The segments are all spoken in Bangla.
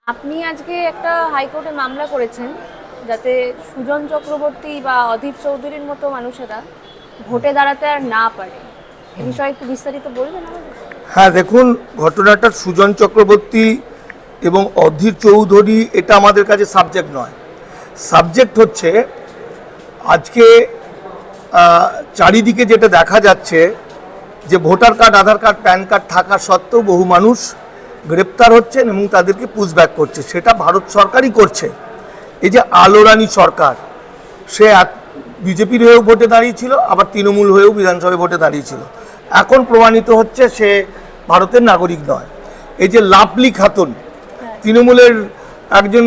আপনি আজকে একটা হাইকোর্টে মামলা করেছেন যাতে সুজন চক্রবর্তী বা অধীর চৌধুরীর মতো মানুষেরা ভোটে দাঁড়াতে আর না পারে। এই বিষয়ে একটু বিস্তারিত বলবেন আমাদের? হ্যাঁ, দেখুন, ঘটনাটা সুজন চক্রবর্তী এবং অধীর চৌধুরী এটা আমাদের কাছে সাবজেক্ট নয়। সাবজেক্ট হচ্ছে আজকে চারিদিকে যেটা দেখা যাচ্ছে যে ভোটার কার্ড, আধার কার্ড, প্যান কার্ড থাকা সত্ত্বেও বহু মানুষ গ্রেপ্তার হচ্ছেন এবং তাদেরকে পুশব্যাক করছে। সেটা ভারত সরকারই করছে। এই যে আলোরানী সরকার, সে বিজেপির হয়েও ভোটে দাঁড়িয়েছিল, আবার তৃণমূল হয়েও বিধানসভায় ভোটে দাঁড়িয়েছিল। এখন প্রমাণিত হচ্ছে সে ভারতের নাগরিক নয়। এই যে লাভলি খাতুন, তৃণমূলের একজন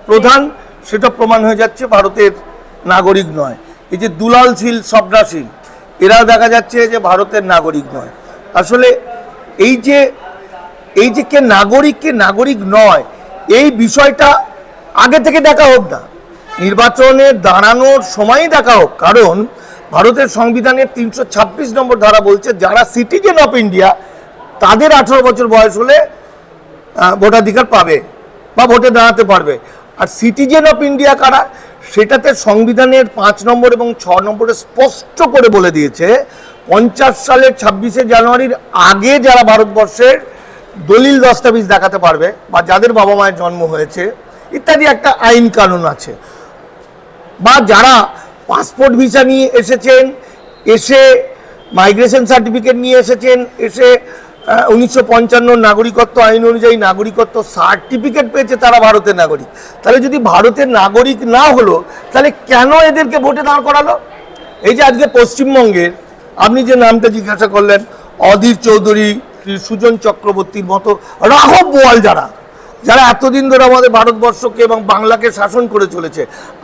প্রধান, সেটা প্রমাণ হয়ে যাচ্ছে ভারতের নাগরিক নয়। এই যে দুলাল শীল, স্বপ্না শীল, এরা দেখা যাচ্ছে যে ভারতের নাগরিক নয়। আসলে এই যে কে নাগরিক কে নাগরিক নয়, এই বিষয়টা আগে থেকে দেখা হোক না, নির্বাচনে দাঁড়ানোর সময়ই দেখা হোক। কারণ ভারতের সংবিধানের 326 নম্বর ধারা বলছে যারা সিটিজেন অফ ইন্ডিয়া তাদের 18 বছর বয়স হলে ভোটাধিকার পাবে বা ভোটে দাঁড়াতে পারবে। আর সিটিজেন অফ ইন্ডিয়া কারা, সেটাতে সংবিধানের 5 নম্বর এবং 6 নম্বরে স্পষ্ট করে বলে দিয়েছে 50 সালের 26শে জানুয়ারির আগে যারা ভারতবর্ষের দলিল দস্তাবিজ দেখাতে পারবে বা যাদের বাবা মায়ের জন্ম হয়েছে ইত্যাদি একটা আইন কানুন আছে, বা যারা পাসপোর্ট ভিসা নিয়ে এসেছেন, এসে মাইগ্রেশন সার্টিফিকেট নিয়ে এসেছেন, এসে 1955 নাগরিকত্ব আইন অনুযায়ী নাগরিকত্ব সার্টিফিকেট পেয়েছে, তারা ভারতের নাগরিক। তাহলে যদি ভারতের নাগরিক না হলো, তাহলে কেন এদেরকে ভোটে দাঁড় করালো? এই যে আজকে পশ্চিমবঙ্গের, আপনি যে নামটা জিজ্ঞাসা করলেন, অধীর চৌধুরী, সুজন চক্রবর্তীর মতো রাঘব বোয়াল, যারা এতদিন ধরে আমাদের ভারতবর্ষকে এবং বাংলাকে শাসন করে চলেছে,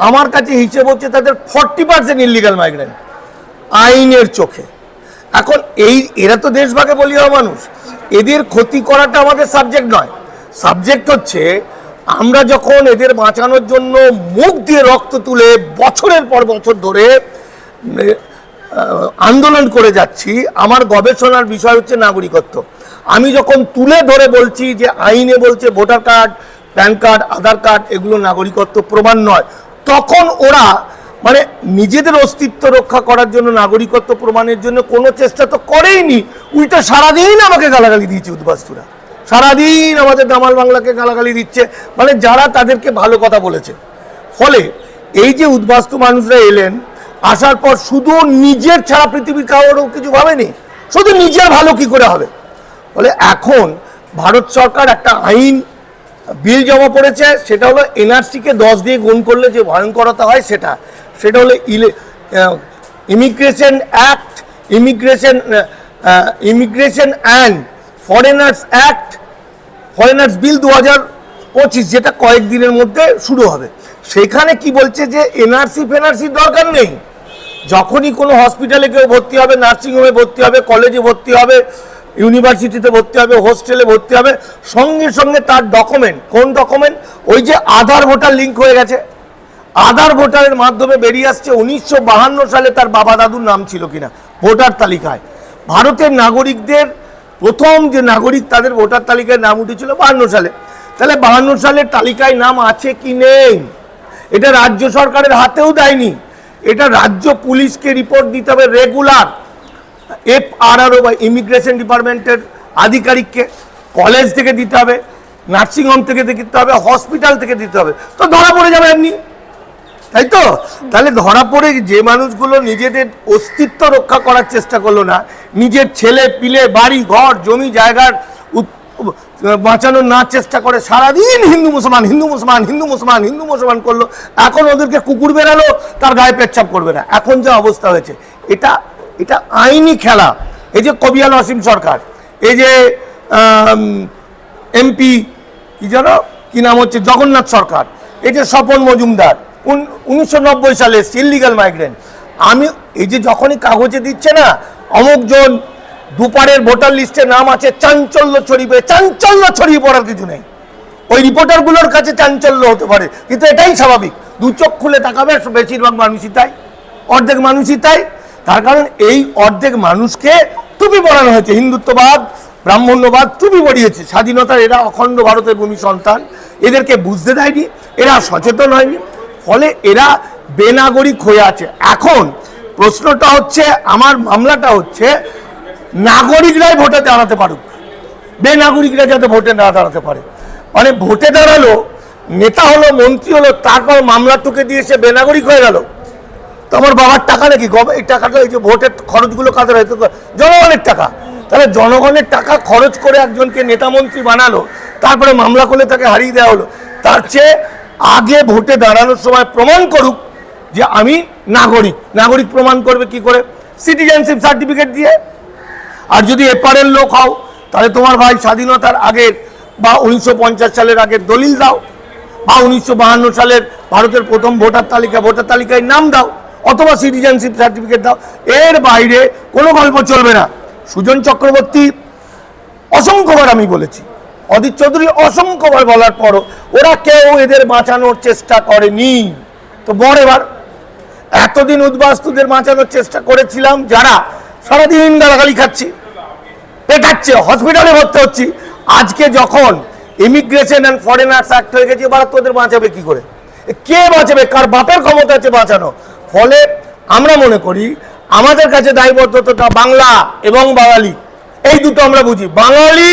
আমার কাছে হিসেব হচ্ছে তাদের 40% ইলিগাল মাইগ্রেন্ট আইনের চোখে। এখন এরা তো দেশভাগে বলিয়া মানুষ, এদের ক্ষতি করাটা আমাদের সাবজেক্ট নয়। সাবজেক্ট হচ্ছে আমরা যখন এদের বাঁচানোর জন্য মুখ দিয়ে রক্ত তুলে বছরের পর বছর ধরে আন্দোলন করে যাচ্ছি, আমার গবেষণার বিষয় হচ্ছে নাগরিকত্ব। আমি যখন তুলে ধরে বলছি যে আইনে বলছে ভোটার কার্ড, প্যান কার্ড, আধার কার্ড এগুলো নাগরিকত্ব প্রমাণ নয়, তখন ওরা মানে নিজেদের অস্তিত্ব রক্ষা করার জন্য নাগরিকত্ব প্রমাণের জন্য কোনো চেষ্টা তো করেইনি। উল্টা সারাদিন আমাকে গালাগালি দিয়েছে উদ্বাস্তুরা, সারাদিন আমাদের দামাল বাংলাকে গালাগালি দিচ্ছে, মানে যারা তাদেরকে ভালো কথা বলেছে। ফলে এই যে উদ্বাস্তু মানুষরা এলেন, আসার পর শুধু নিজের ছাড়া পৃথিবীর কারোরও কিছু ভাবেনি, শুধু নিজের ভালো কি করে হবে। ফলে এখন ভারত সরকার একটা আইন বিল জমা পড়েছে, সেটা হলো এনআরসিকে 10 দিয়ে গুণ করলে যে ভয়ঙ্করতা হয় সেটা হলো immigration act, immigration and foreigners act, foreigners bill 2025, যেটা কয়েকদিনের মধ্যে শুরু হবে। সেখানে কি বলছে যে ফেনআরসির দরকার নেই। যখনই কোনো হসপিটালে কেউ ভর্তি হবে, নার্সিংহোমে ভর্তি হবে, কলেজে ভর্তি হবে, ইউনিভার্সিটিতে ভর্তি হবে, হোস্টেলে ভর্তি হবে, সঙ্গে সঙ্গে তার ডকুমেন্ট, কোন ডকুমেন্ট? ওই যে আধার ভোটার লিঙ্ক হয়ে গেছে, আধার ভোটারের মাধ্যমে বেরিয়ে আসছে 1952 সালে তার বাবা দাদুর নাম ছিল কিনা ভোটার তালিকায়। ভারতের নাগরিকদের প্রথম যে নাগরিক তাদের ভোটার তালিকায় নাম উঠেছিল 52 সালে। তাহলে 52 সালের তালিকায় নাম আছে কি নেই, এটা রাজ্য সরকারের হাতেও দেয়নি, এটা রাজ্য পুলিশকে রিপোর্ট দিতে হবে রেগুলার, FRRO বা ইমিগ্রেশন ডিপার্টমেন্টের আধিকারিককে, কলেজ থেকে দিতে হবে, নার্সিংহোম থেকে দিতে হবে, হসপিটাল থেকে দিতে হবে। তো ধরা পড়ে যাবে এমনি, তাই তো? তাহলে ধরা পড়ে যে মানুষগুলো নিজেদের অস্তিত্ব রক্ষা করার চেষ্টা করলো না, নিজের ছেলে পিলে, বাড়ি ঘর, জমি জায়গার বাঁচানোর না চেষ্টা করে সারাদিন হিন্দু মুসলমান হিন্দু মুসলমান হিন্দু মুসলমান হিন্দু মুসলমান করলো, এখন ওদেরকে কুকুর বেরালো তার গায়ে পেচ্ছাপ করবে না, এখন যে অবস্থা হয়েছে, এটা আইনি খেলা। এই যে কবিয়াল অসীম সরকার, এই যে এমপি কি নাম হচ্ছে জগন্নাথ সরকার, এই যে স্বপন মজুমদার 1990 সালে ইলিগাল মাইগ্রেন্ট, আমি এই যে যখনই কাগজে দিচ্ছে না অমুকজন দুপারের ভোটার লিস্টে নাম আছে, চাঞ্চল্য ছড়িয়ে পড়ার কিছু নেই। ওই রিপোর্টারগুলোর কাছে চাঞ্চল্য হতে পারে, কিন্তু এটাই স্বাভাবিক। দু চোখ খুলে তাকাবে, বেশিরভাগ মানুষই তাই, অর্ধেক মানুষই তাই। তার কারণ এই অর্ধেক মানুষকে টুপি পরানো হয়েছে, হিন্দুত্ববাদ ব্রাহ্মণ্যবাদ চুপি পড়িয়েছে স্বাধীনতার, এরা অখণ্ড ভারতের ভূমি সন্তান, এদেরকে বুঝতে দেয়নি, এরা সচেতন হয়নি, ফলে এরা বেনাগরিক হয়ে আছে। এখন প্রশ্নটা হচ্ছে, আমার মামলাটা হচ্ছে নাগরিকরাই ভোটে দাঁড়াতে পারুক, বেনাগরিকরা যাতে ভোটে না দাঁড়াতে পারে। মানে ভোটে দাঁড়ালো, নেতা হলো, মন্ত্রী হলো, তারপর মামলা টুকে দিয়ে সে বেনাগরিক হয়ে গেল। তো আমার বাবার টাকা নাকি, এই টাকাটা, এই যে ভোটের খরচগুলো কাদের হয়তো জনগণের টাকা, তাহলে জনগণের টাকা খরচ করে একজনকে নেতা মন্ত্রী বানালো, তারপরে মামলা করলে তাকে হারিয়ে দেওয়া হলো। তার চেয়ে আগে ভোটে দাঁড়ানোর সময় প্রমাণ করুক যে আমি নাগরিক। নাগরিক প্রমাণ করবে কি করে? সিটিজেনশিপ সার্টিফিকেট দিয়ে। আর যদি এপারের লোক হও, তাহলে তোমার ভাই স্বাধীনতার আগের বা 1950 সালের আগের দলিল দাও, বা 1952 সালের ভারতের প্রথম ভোটার তালিকায় নাম দাও, অথবা সিটিজেনশিপ সার্টিফিকেট দাও। এর বাইরে কোনো গল্প চলবে না। সুজন চক্রবর্তী অসংখ্যবার আমি বলেছি, অদিত চৌধুরী অসংখ্যবার বলার পরও ওরা কেউ এদের বাঁচানোর চেষ্টা করেনি। তো এবার এতদিন উদ্বাস্তুদের বাঁচানোর চেষ্টা করেছিলাম, যারা সারাদিন গালাগালি খাচ্ছি, পেটাচ্ছে, হসপিটালে ভর্তি হচ্ছি, আজকে যখন ইমিগ্রেশন অ্যান্ড ফরেনার্স অ্যাক্ট হয়ে গেছে, এবার তোদের বাঁচাবে কি করে? কে বাঁচাবে? কার বাপের ক্ষমতা আছে বাঁচানো? ফলে আমরা মনে করি আমাদের কাছে দায়বদ্ধতাটা বাংলা এবং বাঙালি, এই দুটো আমরা বুঝি, বাঙালি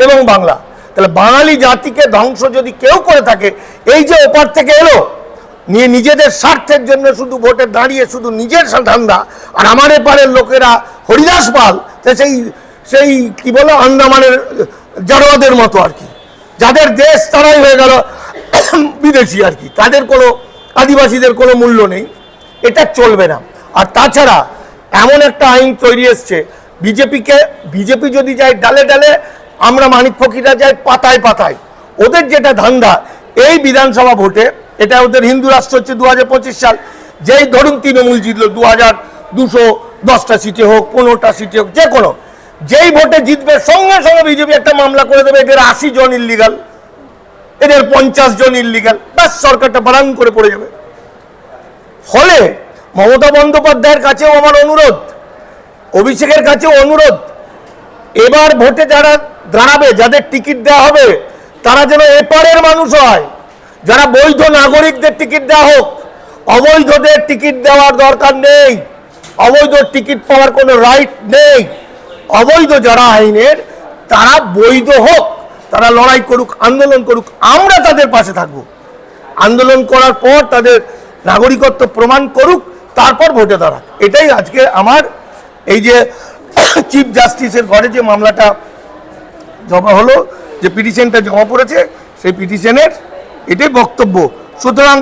এবং বাংলা। তাহলে বাঙালি জাতিকে ধ্বংস যদি কেউ করে থাকে, এই যে ওপার থেকে এলো নিয়ে নিজেদের স্বার্থের জন্য শুধু ভোটে দাঁড়িয়ে শুধু নিজের ধান্দা, আর আমার এপারের লোকেরা হরিদাস পাল, সেই কি বলে আন্দামানের জারোয়াদের মতো আর কি, যাদের দেশ তারাই হয়ে গেল বিদেশি আর কি, তাদের কোনো, আদিবাসীদের কোনো মূল্য নেই। এটা চলবে না। আর তাছাড়া এমন একটা আইন তৈরি এসছে, বিজেপি যদি যায় ডালে ডালে, আমরা মানিক ফকিরা যাই পাতায় পাতায়। ওদের যেটা ধান্দা, এই বিধানসভা ভোটে, এটা ওদের হিন্দু রাষ্ট্র হচ্ছে 2025 সাল, যেই ধরুন তৃণমূল জিতলো 2210টা সিটে হোক, 15টা সিটে হোক, যে কোনো, যেই ভোটে জিতবে সঙ্গে সঙ্গে বিজেপি একটা মামলা করে দেবে, এদের 80 জন ইল্লিগাল, এদের 50 জন ইল্লিগাল, ব্যাস সরকারটা বারান করে পড়ে যাবে। ফলে মমতা বন্দ্যোপাধ্যায়ের কাছেও আমার অনুরোধ, অভিষেকের কাছেও অনুরোধ, এবার ভোটে যারা দাঁড়াবে, যাদের টিকিট দেওয়া হবে, তারা যেন এপারের মানুষ হয়, যারা বৈধ নাগরিকদের টিকিট দেওয়া হোক, অবৈধদের টিকিট দেওয়ার দরকার নেই, অবৈধ টিকিট পাওয়ার কোনো রাইট নেই। অবৈধ যারা আইনের, তারা বৈধ হোক, তারা লড়াই করুক, আন্দোলন করুক, আমরা তাদের পাশে থাকব। আন্দোলন করার পর তাদের নাগরিকত্ব প্রমাণ করুক, তারপর ভোটে দাঁড়াক। এটাই আজকে আমার এই যে চিফ জাস্টিসের ঘরে যে মামলাটা জমা হলো, যে পিটিশনটা জমা পড়েছে, সেই পিটিশনের এটাই বক্তব্য। সুতরাং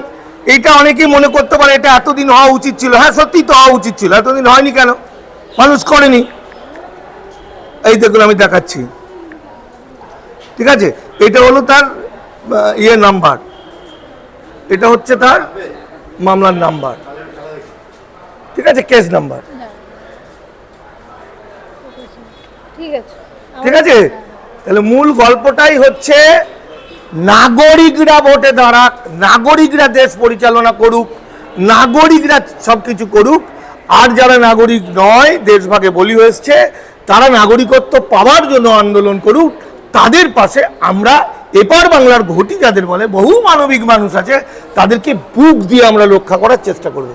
এইটা অনেকেই মনে করতে পারে এটা এতদিন হওয়া উচিত ছিল। হ্যাঁ, সত্যি তো হওয়া উচিত ছিল, এতদিন হয়নি কেন? মানুষ করেনি। এই দেখুন আমি দেখাচ্ছি, ঠিক আছে, এটা হলো তার নাম্বার, এটা হচ্ছে তার মামলার নাম্বার, ঠিক আছে, কেস নাম্বার, ঠিক আছে। তাহলে মূল গল্পটাই হচ্ছে নাগরিকরা ভোটে দাঁড়াক, নাগরিকরা দেশ পরিচালনা করুক, নাগরিকরা সবকিছু করুক, আর যারা নাগরিক নয়, দেশভাগে বলি হয়েছে, তারা নাগরিকত্ব পাওয়ার জন্য আন্দোলন করুক। তাদের পাশে আমরা, এপার বাংলার ঘটি যাদের বলে, বহু মানবিক মানুষ আছে, তাদেরকে বুক দিয়ে আমরা রক্ষা করার চেষ্টা করব।